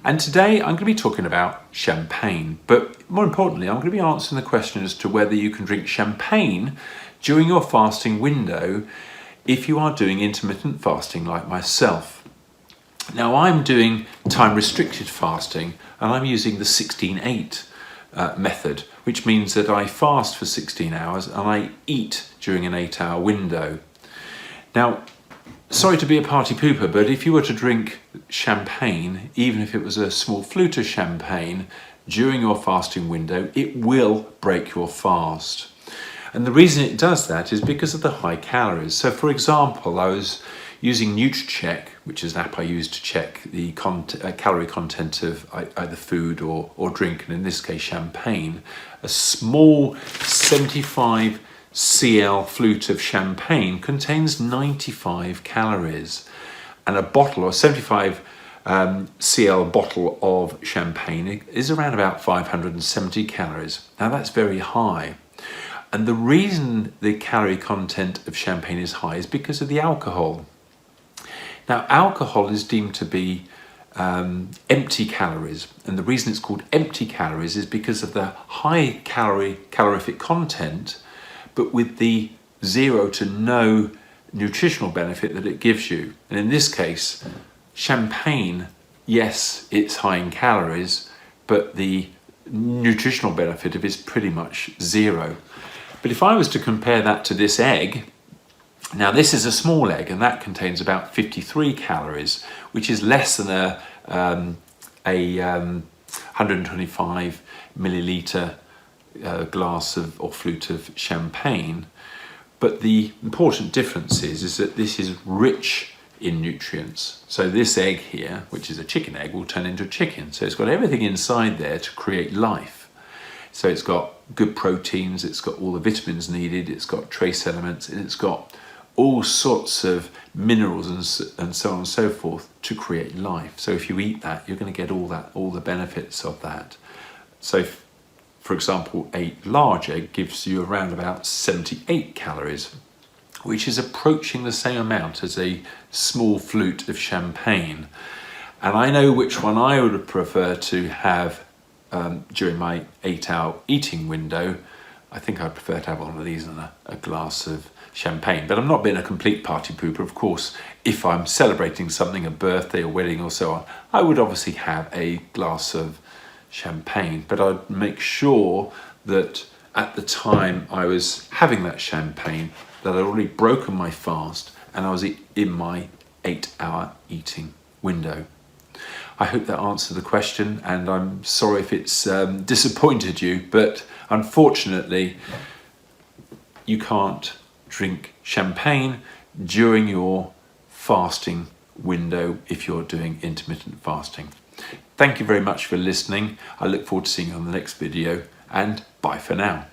And today I'm going to be talking about champagne, but more importantly I'm going to be answering the question as to whether you can drink champagne during your fasting window if you are doing intermittent fasting like myself. Now I'm doing time restricted fasting and I'm using the 16-8 method, which means that I fast for 16 hours and I eat during an 8-hour window. Now, sorry to be a party pooper, but if you were to drink champagne, even if it was a small flute of champagne, during your fasting window, it will break your fast. And the reason it does that is because of the high calories. So for example, I was using NutriCheck, which is an app I use to check the calorie content of either food or drink, and in this case champagne. A small 75 cl flute of champagne contains 95 calories, and a bottle or 75 cl bottle of champagne is around about 570 calories. Now that's very high, and the reason the calorie content of champagne is high is because of the alcohol. Now alcohol is deemed to be empty calories, and the reason it's called empty calories is because of the high calorific content, but with the 0 to no nutritional benefit that it gives you. And in this case, champagne, yes, it's high in calories, but the nutritional benefit of it is pretty much 0. But if I was to compare that to this egg, now this is a small egg and that contains about 53 calories, which is less than a 125 milliliter glass of or flute of champagne. But the important difference is that this is rich in nutrients. So this egg here, which is a chicken egg, will turn into a chicken. So it's got everything inside there to create life. So it's got good proteins, it's got all the vitamins needed, it's got trace elements, and it's got all sorts of minerals and so on and so forth to create life. So if you eat that, you're going to get all the benefits of that. So for example, a large egg gives you around about 78 calories, which is approaching the same amount as a small flute of champagne. And I know which one I would prefer to have during my 8-hour eating window. I think I'd prefer to have one of these and a glass of champagne. But I'm not being a complete party pooper. Of course, if I'm celebrating something, a birthday, a wedding or so on, I would obviously have a glass of champagne, but I'd make sure that at the time I was having that champagne that I'd already broken my fast and I was in my 8-hour eating window. I hope that answered the question, and I'm sorry if it's disappointed you, but unfortunately you can't drink champagne during your fasting window if you're doing intermittent fasting. Thank you very much for listening. I look forward to seeing you on the next video, and bye for now.